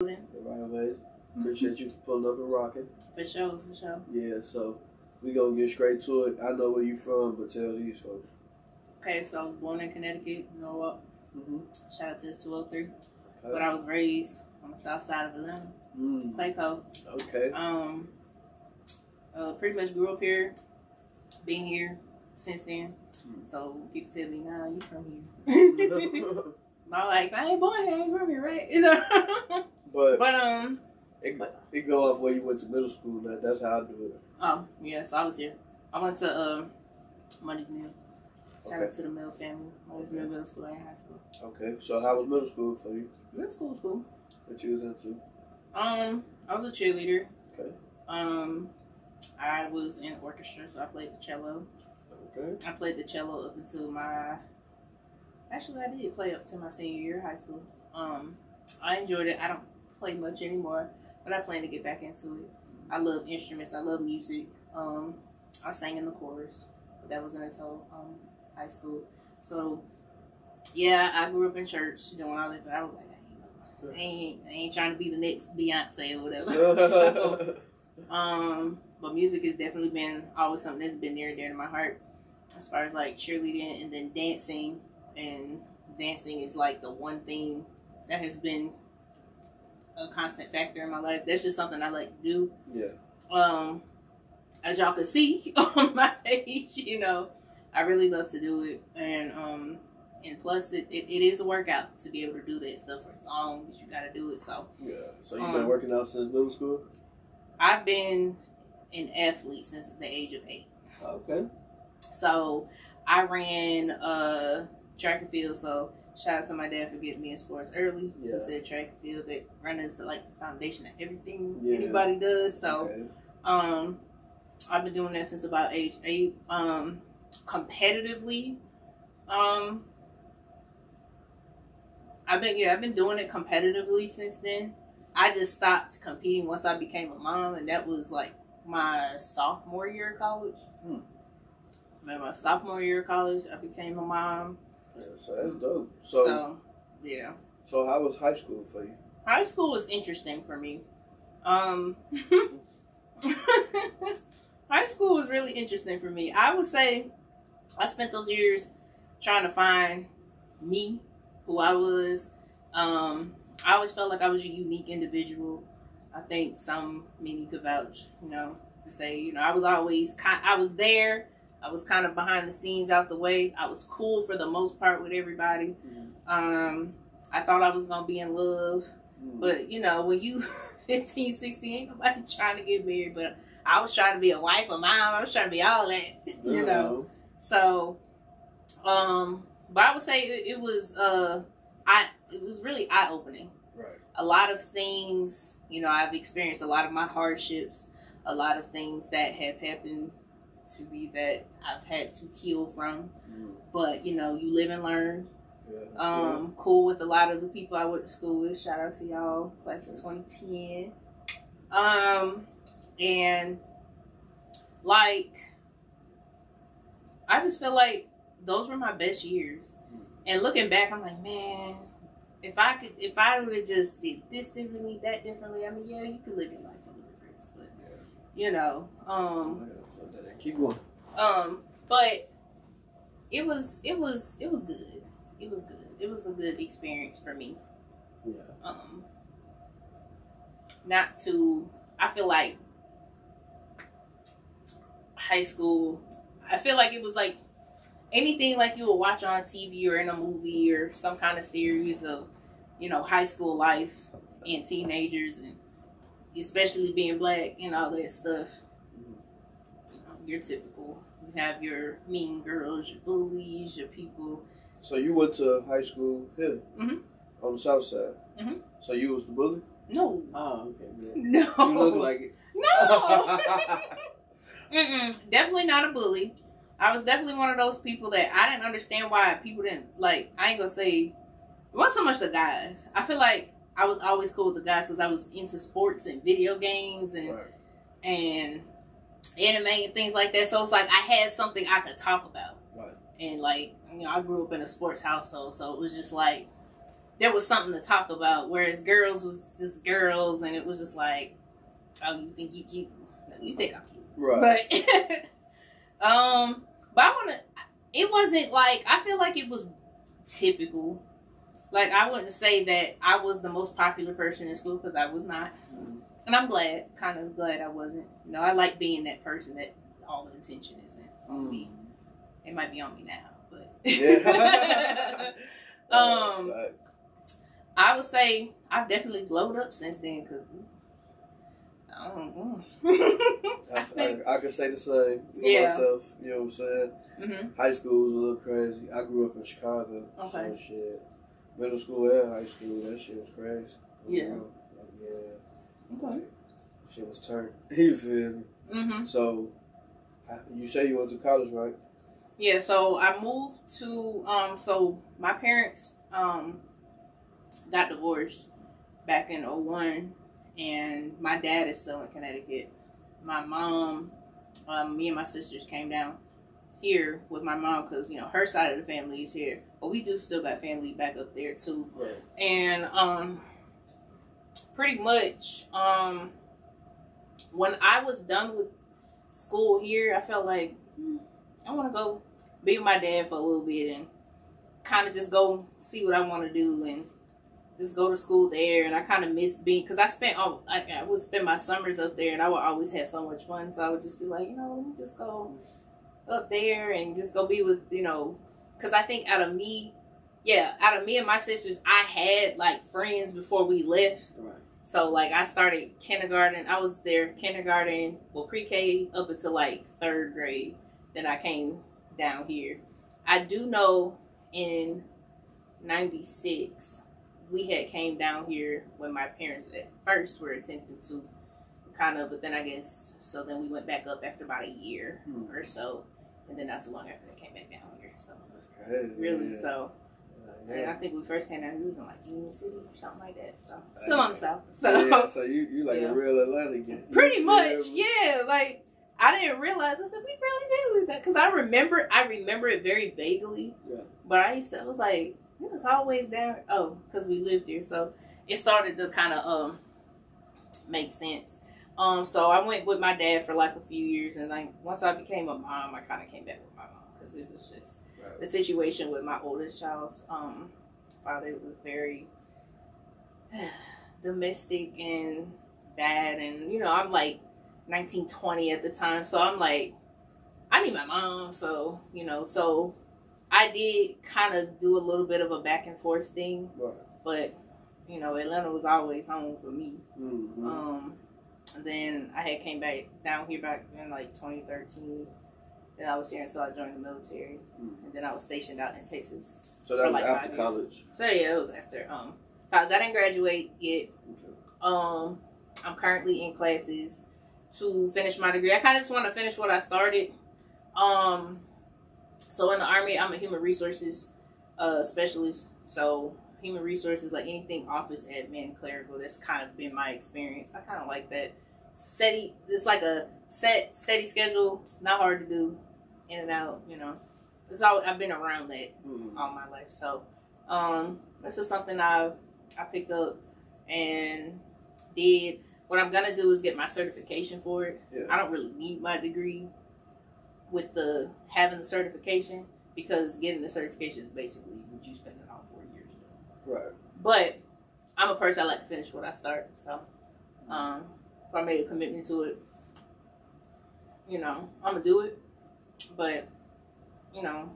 Right away. Appreciate you for pulling up and rocking. For sure, for sure. Yeah, so we gonna get straight to it. I know where you from, but tell these folks. Okay, so I was born in Connecticut, you know what? Shout out to 203. Okay. But I was raised on the south side of Atlanta, Clayco. Okay. Pretty much grew up here, been here since then. So people tell me, nah, you from here. I'm like, I ain't born here, I ain't from here, right? It go off where you went to middle school. That's how I do it. Oh, yeah, so I was here. I went to Money's Mill. Shout out to the Mill family. Money's Mill Middle School and High School. Okay, so how was middle school for you? Middle school was cool. What you was into? I was a cheerleader. Okay. I was in orchestra, so I played the cello. Okay. I played the cello up until Actually, I did play up to my senior year of high school. I enjoyed it. I don't play much anymore, but I plan to get back into it. I love instruments. I love music. I sang in the chorus, but that wasn't until high school. So, yeah, I grew up in church doing all that, but I was like, I ain't trying to be the next Beyonce or whatever. So, but music has definitely been always something that's been near and dear to my heart, as far as like cheerleading and then dancing. And dancing is like the one thing that has been a constant factor in my life. That's just something I like to do. Yeah. As y'all can see on my page, you know, I really love to do it. And plus it is a workout to be able to do that stuff for as long as you gotta do it. So yeah. So you've been working out since middle school? I've been an athlete since the age of 8. Okay. So I ran track and field, so shout out to my dad for getting me in sports early. Yeah. He said track and field, that running is like the foundation of everything anybody does. So I've been doing that since about age 8. Competitively, I've been doing it competitively since then. I just stopped competing once I became a mom, and that was like my sophomore year of college. In my sophomore year of college, I became a mom. Yeah, so that's dope. So yeah. So how was high school for you? High school was interesting for me. High school was really interesting for me. I would say I spent those years trying to find me, who I was. I always felt like I was a unique individual. I think many could vouch, you know, to say, you know, I was always I was there. I was kind of behind the scenes, out the way. I was cool for the most part with everybody. I thought I was going to be in love. But, you know, when you 15, 16, ain't nobody trying to get married. But I was trying to be a wife, a mom. I was trying to be all that, you know. So, but I would say it was really eye-opening. Right. A lot of things, you know, I've experienced a lot of my hardships, a lot of things that have happened to me that I've had to heal from. But, you know, you live and learn. Yeah. Cool with a lot of the people I went to school with. Shout out to y'all, class of 2010. And like, I just feel like those were my best years. And looking back, I'm like, man, if I would have just did this differently, that differently, I mean, yeah, you could live your life full of regrets, but you know, keep going. But it was good. It was good. It was a good experience for me. Yeah. I feel like high school, I feel like it was like anything like you would watch on TV or in a movie or some kind of series of, you know, high school life and teenagers, and especially being black and all that stuff. You know, you're typical. You have your mean girls, your bullies, your people. So you went to high school here? On the south side? So you was the bully? No. Oh, okay, man. No. You look like it. No. Definitely not a bully. I was definitely one of those people that I didn't understand why people didn't, like, I ain't gonna say, it wasn't so much the guys. I feel like I was always cool with the guys because I was into sports and video games and anime and things like that. So it's like I had something I could talk about. And like, you know, I grew up in a sports household, so it was just like, there was something to talk about. Whereas girls was just girls, and it was just like, oh, you think you cute? No, you think I'm cute, right? But I want to. It wasn't like, I feel like it was typical. Like, I wouldn't say that I was the most popular person in school, because I was not. And I'm kind of glad I wasn't. You know, I like being that person that all the attention isn't on me. It might be on me now, but. Yeah. I would say I've definitely glowed up since then, because I could say the same for myself. You know what I'm saying? Mm-hmm. High school was a little crazy. I grew up in Chicago. Okay. So shit. Middle school and high school, that shit was crazy. Yeah. Okay. Shit was turned. You feel me? Mm-hmm. So, you say you went to college, right? Yeah, so I moved to, so my parents got divorced back in 2001, and my dad is still in Connecticut. My mom, me and my sisters came down here with my mom because, you know, her side of the family is here. But we do still got family back up there, too. Right. And pretty much, when I was done with school here, I felt like I want to go be with my dad for a little bit and kind of just go see what I want to do and just go to school there. And I kind of missed being, because I would spend my summers up there, and I would always have so much fun. So I would just be like, you know, let me just go up there and just go be with, you know, because I think out of me and my sisters, I had like friends before we left. Right. So like I started kindergarten. I was there kindergarten, well, pre-K up until like 3rd grade. Then I came down here. I do know in 96 we had came down here when my parents at first were attempting to kind of, but then I guess, so then we went back up after about a year or so. And then not too long after they came back down here. So that's crazy. Really, yeah. So and I think we first came down here, we was in like Union City or something like that. So still on the south. So so you like a real Atlantic. Pretty much, yeah. Like I didn't realize. I said we really did live that, because I remember it very vaguely. Yeah. But I was like, it's always down. Oh, because we lived here, so it started to kind of make sense. So I went with my dad for like a few years, and like once I became a mom, I kind of came back with my mom, because it was just the situation with my oldest child's father was very domestic and bad, and you know, I'm like 19, 20 at the time, so I'm like, I need my mom, so you know, so I did kind of do a little bit of a back and forth thing, but you know, Atlanta was always home for me. Mm-hmm. And then I had came back down here back in like 2013. Then I was here until I joined the military. And then I was stationed out in Texas. So that was like after college? So yeah, it was after college. I didn't graduate yet. Okay. I'm currently in classes to finish my degree. I kind of just want to finish what I started. So in the Army, I'm a human resources specialist. So human resources, like anything office admin, clerical, that's kind of been my experience. I kind of like that. It's like a steady schedule, not hard to do, in and out, you know. I've been around that all my life. So this is something I picked up and did. What I'm going to do is get my certification for it. Yeah. I don't really need my degree with having the certification, because getting the certification is basically what you spend it on 4 years doing. Right. But I'm a person, I like to finish what I start. So if I made a commitment to it, you know, I'm going to do it. But, you know,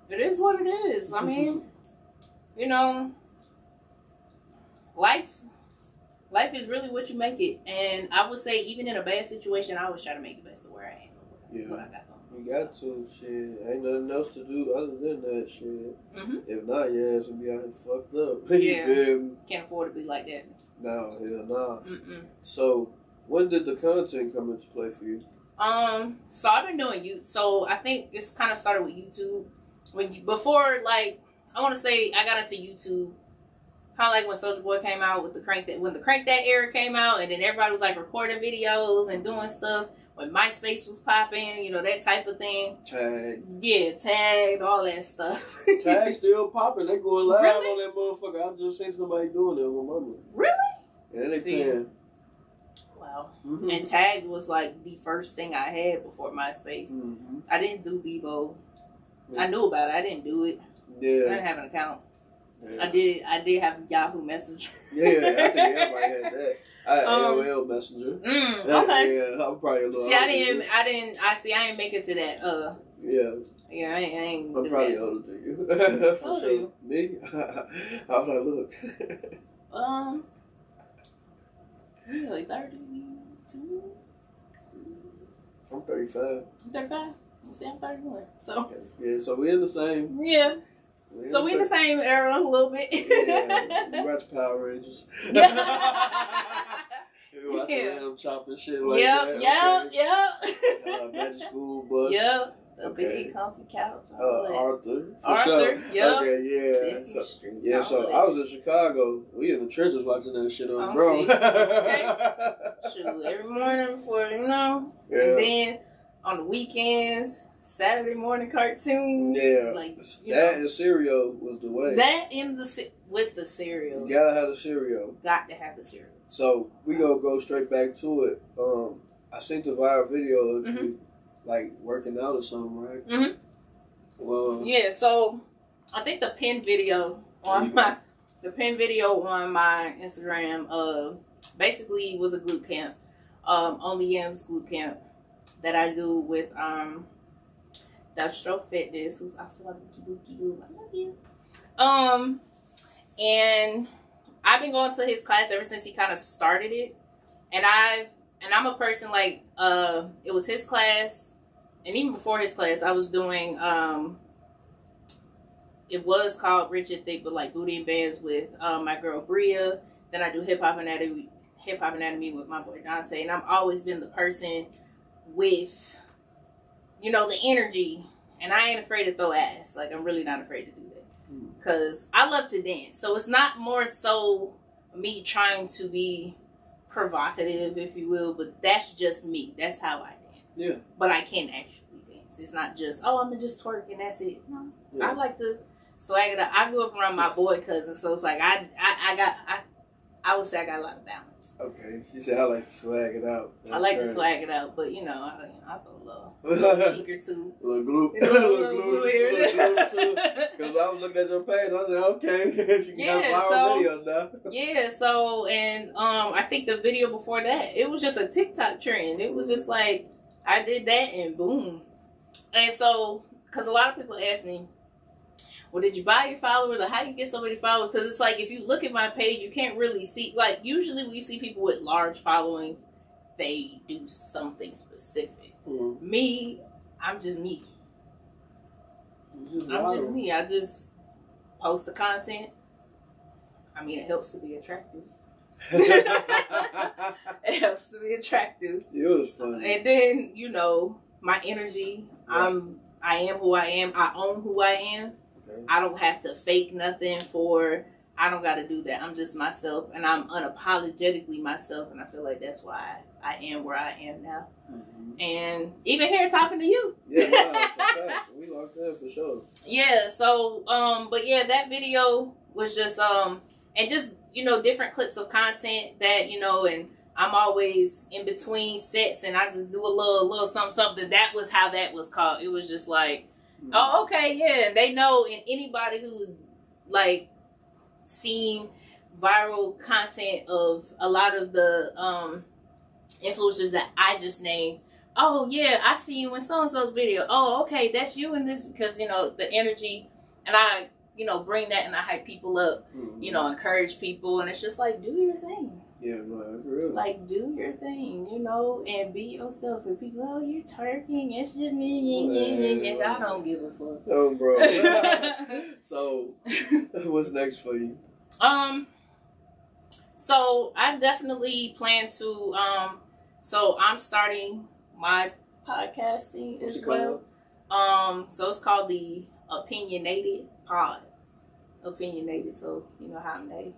it is what it is. I mean, you know, life is really what you make it. And I would say, even in a bad situation, I always try to make the best of where I am. Yeah. What I got going. You got to, shit. Ain't nothing else to do other than that shit. Mm-hmm. If not, your ass would be out here fucked up. Yeah. Can't afford to be like that. No, hell no. Mm-mm. So, when did the content come into play for you? So I've been doing YouTube. So I think it's kind of started with YouTube. Before, like, I want to say I got into YouTube Kind of like when Soulja Boy came out with when the Crank That era came out, and then everybody was like recording videos and doing stuff. When MySpace was popping, that type of thing. Tag. Yeah, Tag, all that stuff. Tag still popping. They going live really? on that motherfucker. I just seen somebody doing that with mama. Really? Yeah, they playing. Wow. Mm-hmm. And Tag was like the first thing I had before MySpace. Mm-hmm. I didn't do Bebo. Mm-hmm. I knew about it. I didn't do it. Yeah. I didn't have an account. Yeah. I did have Yahoo Messenger. Yeah, I think everybody had that. I had AOL Messenger. Okay. Yeah, I'm probably a little. See, I didn't make it to that. Yeah. Yeah, I ain't. I'm probably older than you. For sure. You? Me? How do I look? You're like 32. I'm 35. You 35? You say I'm 31. So. Okay. Yeah, so we're in the same. Yeah. So we in the same era a little bit. Yeah, we watch Power Rangers. Yeah. We watch them chopping shit like that. Yep. Magic School Bus. Yep. The big comfy couch. Arthur. Sure. Yep. Okay, yeah. So I was in Chicago. We in the trenches watching that shit on bro. Okay. Shoot, every morning before, Yeah. And then on the weekends. Saturday morning cartoons. Yeah. And cereal was the way. That with the cereal. You gotta have the cereal. Got to have the cereal. So we gonna go straight back to it. I seen the viral video of you working out or something, right? Mm-hmm. Well. Yeah, so I think the pin video on my Instagram basically was a glute camp. Only Yams glute camp that I do with that Stroke Fitness, who's also a I love you. And I've been going to his class ever since he kind of started it. And I'm a person it was his class, and even before his class, I was doing it was called Rich and Thick, but booty and bands with my girl Bria. Then I do hip hop anatomy with my boy Dante, and I've always been the person with the energy, and I ain't afraid to throw ass. I'm really not afraid to do that. Because I love to dance. So it's not more so me trying to be provocative, if you will, but that's just me. That's how I dance. Yeah. But I can actually dance. It's not just, I'm going to just twerk and that's it. No. Yeah. I like to swag it up. I grew up around my boy cousins, so it's I would say I got a lot of balance. Okay, she said I like to swag it out. That's I like to swag it out, but I throw a little cheek or two. A little glue. Too. Because I was looking at your page, I said, okay, she got a viral video now. Yeah, so, and I think the video before that, it was just a TikTok trend. It was just I did that and boom. And so, because a lot of people ask me, well, did you buy your followers, or how do you get somebody followers? Because it's if you look at my page, you can't really see, usually when you see people with large followings, they do something specific. Mm-hmm. Me, I'm just me. I just post the content. I mean, it helps to be attractive. It helps to be attractive. It was fun. And then, my energy, yeah. I am who I am. I own who I am. I don't have to fake nothing I don't got to do that. I'm just myself, and I'm unapologetically myself, and I feel like that's why I am where I am now. Mm-hmm. And even here talking to you. Yeah, no, we locked in for sure. Yeah, so, but yeah, that video was just, and just, different clips of content that, and I'm always in between sets, and I just do a little something. That was how that was called. It was just oh, okay, yeah. And they know, and anybody who's seen viral content of a lot of the influencers that I just named. Oh yeah, I see you in so and so's video. Oh, okay, that's you in this, because the energy, and I bring that and I hype people up. Mm-hmm. Encourage people, and it's just do your thing. Yeah, no, really. Do your thing, and be yourself. And people, oh, you're twerking, it's just me. I don't give a fuck. Oh, bro. So, what's next for you? So I definitely plan to, so I'm starting my podcasting as well. So it's called the Opinionated Pod. opinionated, so you know how I'm opinionated.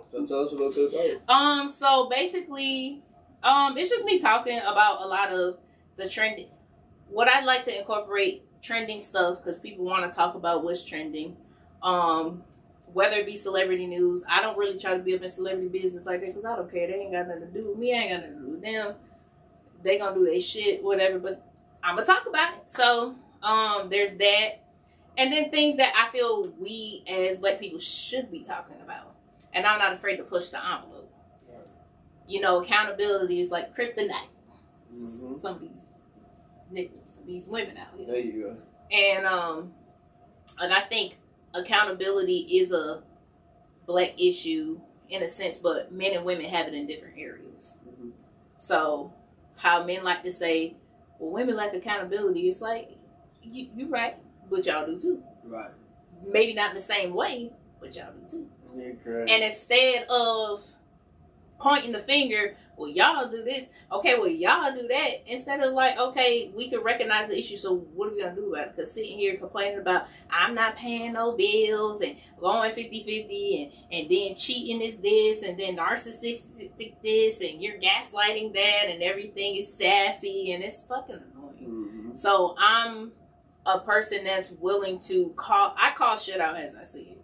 So tell us a little bit about it. So basically, it's just me talking about a lot of the trending. What I'd like to incorporate trending stuff because people want to talk about what's trending. Whether it be celebrity news, I don't really try to be up in celebrity business like that because I don't care. They ain't got nothing to do with me. I ain't got nothing to do with them. They gonna do their shit, whatever. But I'm gonna talk about it. So there's that, and then things that I feel we as Black people should be talking about. And I'm not afraid to push the envelope. Right. You know, accountability is like kryptonite. Mm-hmm. Some of these niggas, these women out here. There you go. And I think accountability is a Black issue in a sense, but men and women have it in different areas. Mm-hmm. So how men like to say, well, women like accountability, it's like, you're right, but y'all do too. Right. Maybe not in the same way, but y'all do too. Yeah, correct. And instead of pointing the finger, well, y'all do this, okay, well, y'all do that, instead of like, okay, we can recognize the issue, so what are we going to do about it? Because sitting here complaining about, I'm not paying no bills, and going 50-50, and then cheating is this, and then narcissistic this, and you're gaslighting that, and everything is sassy, and it's fucking annoying. Mm-hmm. So I'm a person that's willing to call shit out as I see it.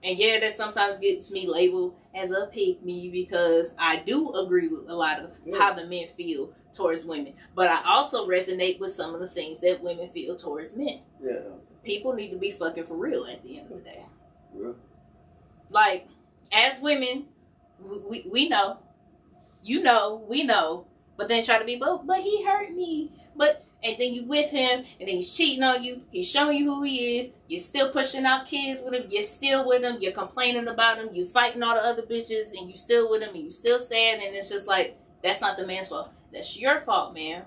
And yeah, that sometimes gets me labeled as a pick-me because I do agree with a lot of how the men feel towards women. But I also resonate with some of the things that women feel towards men. Yeah. People need to be fucking for real at the end of the day. Yeah. Like, as women, we know. You know, we know. But then try to be, but he hurt me. And then you with him, and then he's cheating on you. He's showing you who he is. You're still pushing out kids with him. You're still with him. You're complaining about him. You're fighting all the other bitches, and you still with him, and you still sad. And it's just like, that's not the man's fault. That's your fault, man.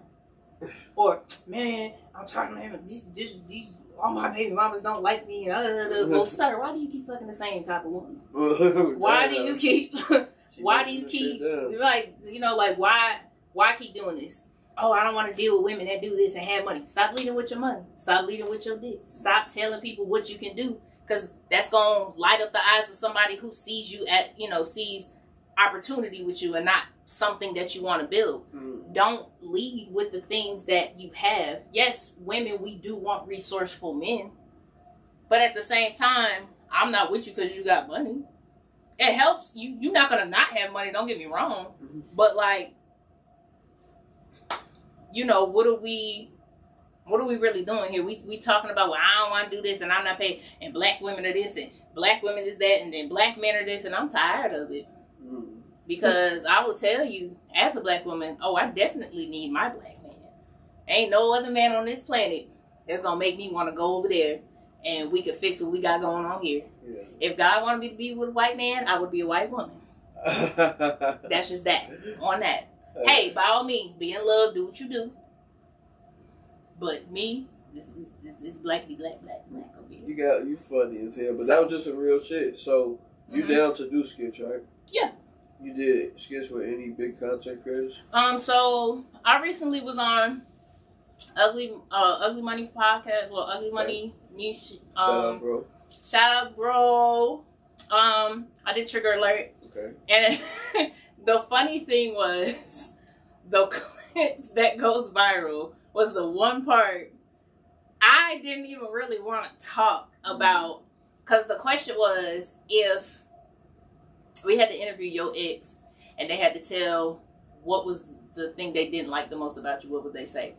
Or, man, I'm tired of him. These all my baby mamas don't like me. Well, sir, why do you keep fucking the same type of woman? Why do you keep? Like, you know, like why keep doing this? Oh, I don't want to deal with women that do this and have money. Stop leading with your money. Stop leading with your dick. Stop telling people what you can do, because that's going to light up the eyes of somebody who sees you sees opportunity with you and not something that you want to build. Mm. Don't lead with the things that you have. Yes, women, we do want resourceful men, but at the same time, I'm not with you because you got money. It helps you. You're not going to not have money. Don't get me wrong. Mm-hmm. But like, you know, what are we really doing here? We talking about, well, I don't want to do this and I'm not paid, and Black women are this and Black women is that, and then Black men are this, and I'm tired of it. Mm. Because I will tell you, as a Black woman, I definitely need my Black man. Ain't no other man on this planet that's going to make me want to go over there and we can fix what we got going on here. Yeah. If God wanted me to be with a white man, I would be a white woman. That's just that. On that. Hey, by all means, be in love, do what you do. But me, this blackity black over here. You funny as hell, but that was just some real shit. So you down to do skits, right? Yeah. You did skits with any big content creators? So I recently was on Ugly Money podcast, well, Ugly Money Niche. Shout out, bro. I did Trigger Alert. Okay. And the funny thing was, the clip that goes viral was the one part I didn't even really want to talk about, because the question was, if we had to interview your ex and they had to tell what was the thing they didn't like the most about you, what would they say?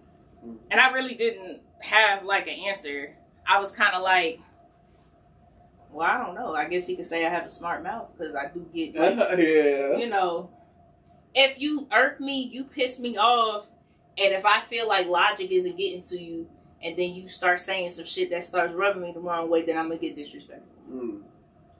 And I really didn't have like an answer. I was kind of like, well, I don't know. I guess you could say I have a smart mouth, because I do get, yeah. You know, if you irk me, you piss me off, and if I feel like logic isn't getting to you, and then you start saying some shit that starts rubbing me the wrong way, then I'm going to get disrespectful. Mm.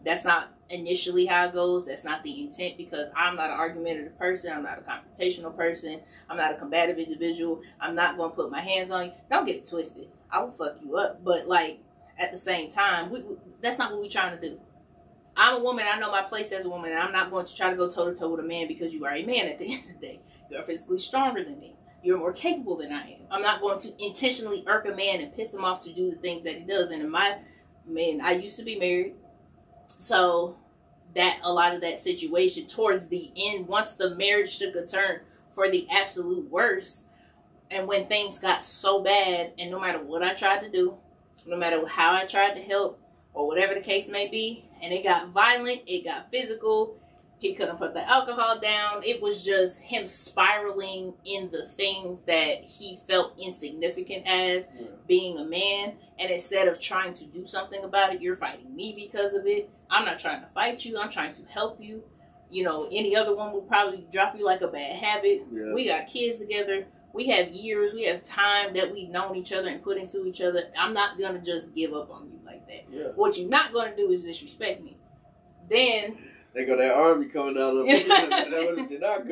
That's not initially how it goes. That's not the intent, because I'm not an argumentative person. I'm not a confrontational person. I'm not a combative individual. I'm not going to put my hands on you. Don't get it twisted. I will fuck you up. But, like, at the same time, that's not what we're trying to do. I'm a woman. I know my place as a woman, and I'm not going to try to go toe-to-toe with a man because you are a man at the end of the day. You're physically stronger than me. you're more capable than I am. I'm not going to intentionally irk a man and piss him off to do the things that he does. And I used to be married. So that a lot of that situation towards the end, once the marriage took a turn for the absolute worst, and when things got so bad, and no matter what I tried to do, no matter how I tried to help, or whatever the case may be, and it got violent, it got physical, he couldn't put the alcohol down, it was just him spiraling in the things that he felt insignificant as being a man, and instead of trying to do something about it, you're fighting me because of it. I'm not trying to fight you, I'm trying to help you. You know, any other one would probably drop you like a bad habit. Yeah. We got kids together. We have years. We have time that we've known each other and put into each other. I'm not going to just give up on you like that. Yeah. What you're not going to do is disrespect me. Then... They got that army coming out of them. That's what you're not going to do. You're not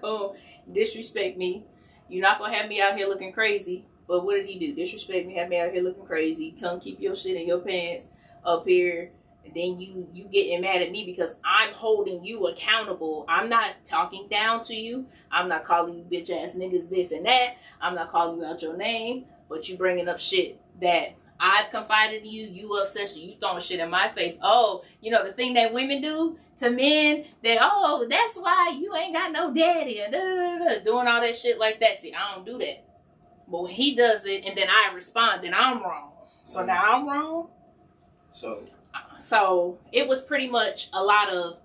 going to disrespect me. You're not going to have me out here looking crazy. But what did he do? Disrespect me, have me out here looking crazy. Come keep your shit in your pants up here. And then you getting mad at me because I'm holding you accountable. I'm not talking down to you. I'm not calling you bitch ass niggas this and that. I'm not calling you out your name. But you bringing up shit that I've confided in you. You upset, so you throwing shit in my face. Oh, you know the thing that women do to men. That, oh, that's why you ain't got no daddy. And doing all that shit like that. See, I don't do that. But when he does it and then I respond, then I'm wrong. So now I'm wrong. So it was pretty much a lot of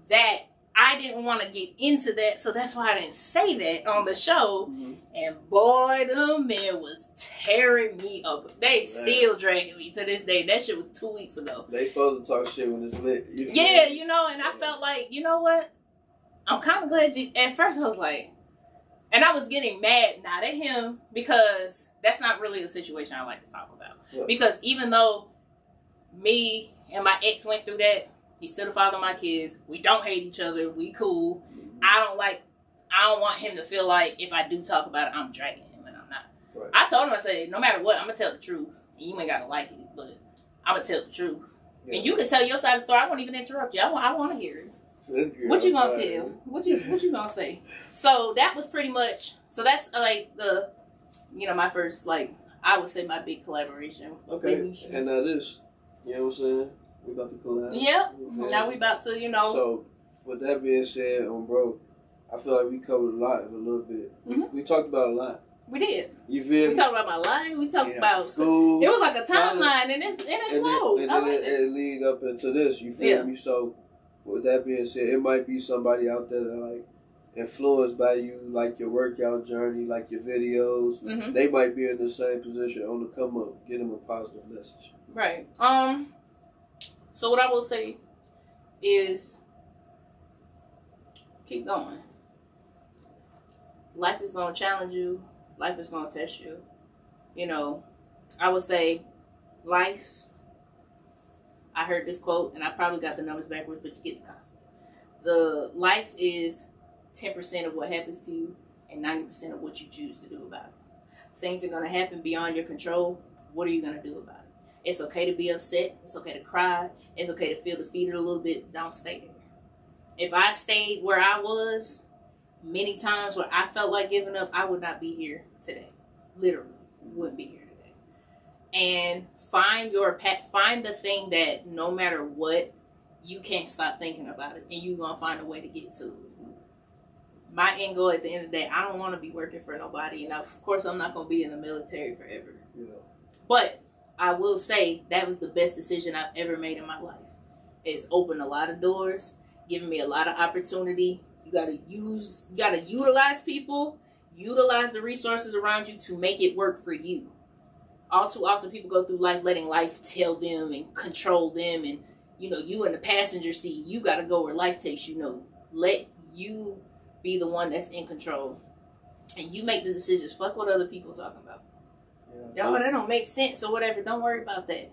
that. I didn't want to get into that, so that's why I didn't say that on the show. Mm-hmm. And boy, the men was tearing me up. They still dragging me to this day. That shit was 2 weeks ago. They supposed to talk shit when it's lit. Yeah, you know, and I felt like, you know what? I'm kind of glad you... At first I was like... And I was getting mad, not at him, because that's not really a situation I like to talk about. Yeah. Because even though me and my ex went through that, he's still the father of my kids. We don't hate each other. We cool. Mm-hmm. I don't want him to feel like if I do talk about it, I'm dragging him, and I'm not. Right. I told him, I said, no matter what, I'm going to tell the truth. And you ain't got to like it, but I'm going to tell the truth. Yeah. And you can tell your side of the story. I won't even interrupt you. I want to hear it. What you gonna tell? What you gonna say? So that was pretty much. So that's like the, you know, my first, like, I would say my big collaboration. Okay, and now this, you know what I'm saying? We about to collab. Yeah. Now we about to, you know. So with that being said, bro, I feel like we covered a lot in a little bit. Mm-hmm. We talked about a lot. We did. You feel me? We talked about my life. We talked about school. It was like a timeline, and it flowed. And then it lead up into this. You feel me? So. With that being said, it might be somebody out there that like influenced by you, like your workout journey, like your videos. Mm-hmm. They might be in the same position on the come up. Get them a positive message. Right. So what I will say is keep going. Life is gonna challenge you. Life is gonna test you. You know, I would say life. I heard this quote, and I probably got the numbers backwards, but you get the concept. The life is 10% of what happens to you and 90% of what you choose to do about it. Things are going to happen beyond your control. What are you going to do about it? It's okay to be upset. It's okay to cry. It's okay to feel defeated a little bit. Don't stay there. If I stayed where I was many times where I felt like giving up, I would not be here today. Literally, wouldn't be here today. And find the thing that no matter what, you can't stop thinking about it, and you're going to find a way to get to it. My end goal at the end of the day, I don't want to be working for nobody, and of course I'm not going to be in the military forever. Yeah. But I will say that was the best decision I've ever made in my life. It's opened a lot of doors, given me a lot of opportunity. You got to utilize people, utilize the resources around you to make it work for you. All too often, people go through life letting life tell them and control them. And, you know, you in the passenger seat, you got to go where life takes you. Know, let you be the one that's in control. And you make the decisions. Fuck what other people talking about. Yeah. Oh, that don't make sense or whatever. Don't worry about that.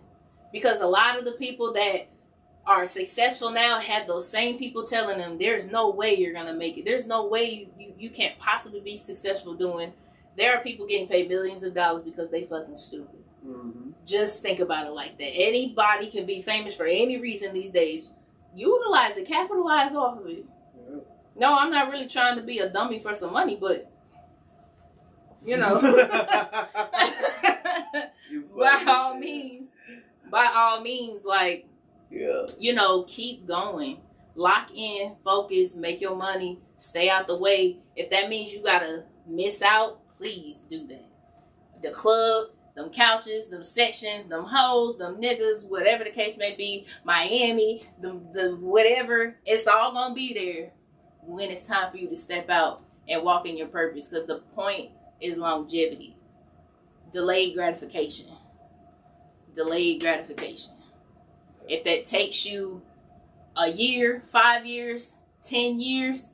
Because a lot of the people that are successful now had those same people telling them, there's no way you're going to make it. There's no way you can't possibly be successful doing. There are people getting paid millions of dollars because they fucking stupid. Mm-hmm. Just think about it like that. Anybody can be famous for any reason these days. Utilize it. Capitalize off of it. Yeah. No, I'm not really trying to be a dummy for some money, but you know, by all means, like, you know, keep going, lock in, focus, make your money, stay out the way. If that means you gotta miss out, please do that. The club, them couches, them sections, them hoes, them niggas, whatever the case may be, Miami, the whatever, it's all gonna be there when it's time for you to step out and walk in your purpose. Because the point is longevity. Delayed gratification. Delayed gratification. If that takes you a year, 5 years, 10 years,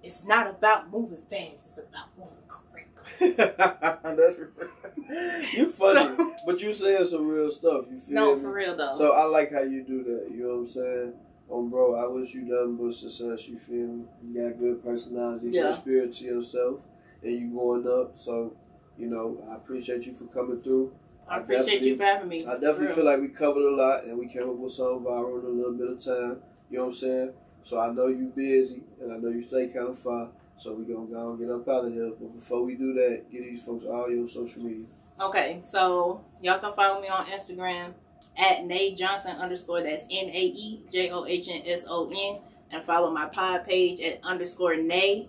it's not about moving fast. It's about moving correctly. That's right. You funny, so, but you saying some real stuff. You feel no, me? for real though. So I like how you do that. You know what I'm saying? Bro, I wish you nothing but success. You feel me? You got good personality, you got spirit to yourself, and you going up. So, you know, I appreciate you for coming through. I appreciate you for having me. I definitely feel like we covered a lot, and we came up with something viral in a little bit of time. You know what I'm saying? So I know you busy, and I know you stay kind of far. So we're going to go and get up out of here. But before we do that, get these folks all your social media. Okay, so y'all can follow me on Instagram at Nae Johnson _ that's NAEJOHNSON, and follow my pod page at _Nae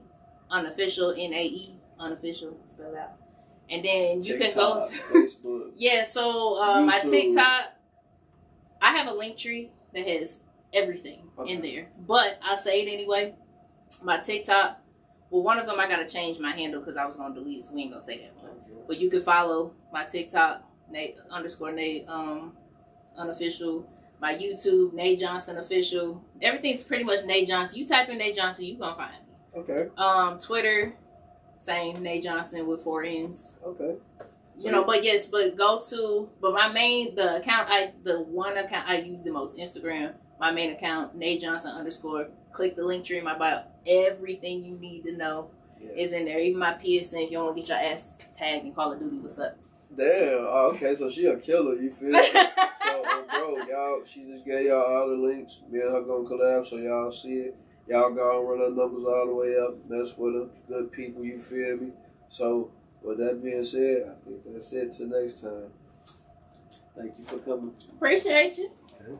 unofficial, NAE unofficial, spell out. And then you TikTok, can go to Facebook. Yeah, so my TikTok, I have a link tree that has everything in there, but I say it anyway. My TikTok, well, one of them I gotta change my handle because I was gonna delete it, so we ain't gonna say that one. But you can follow my TikTok, Nae _ unofficial. My YouTube, Nae Johnson official. Everything's pretty much Nae Johnson. You type in Nae Johnson, you gonna find me. Okay. Twitter, same, Nae Johnson with 4 N's. Okay. You know, but yes, but the one account I use the most, Instagram, my main account, Nae Johnson _ click the link tree in my bio. Everything you need to know is in there. Even my PSN, if you don't want to get your ass tagged in Call of Duty, what's up? Damn. Oh, okay, so she a killer, you feel me? So, bro, y'all, she just gave y'all all the links. Me and her gonna collab, so y'all see it. Y'all go and run her numbers all the way up. Mess with her. Good people, you feel me? So, with that being said, I think that's it till next time. Thank you for coming. Appreciate you. Okay.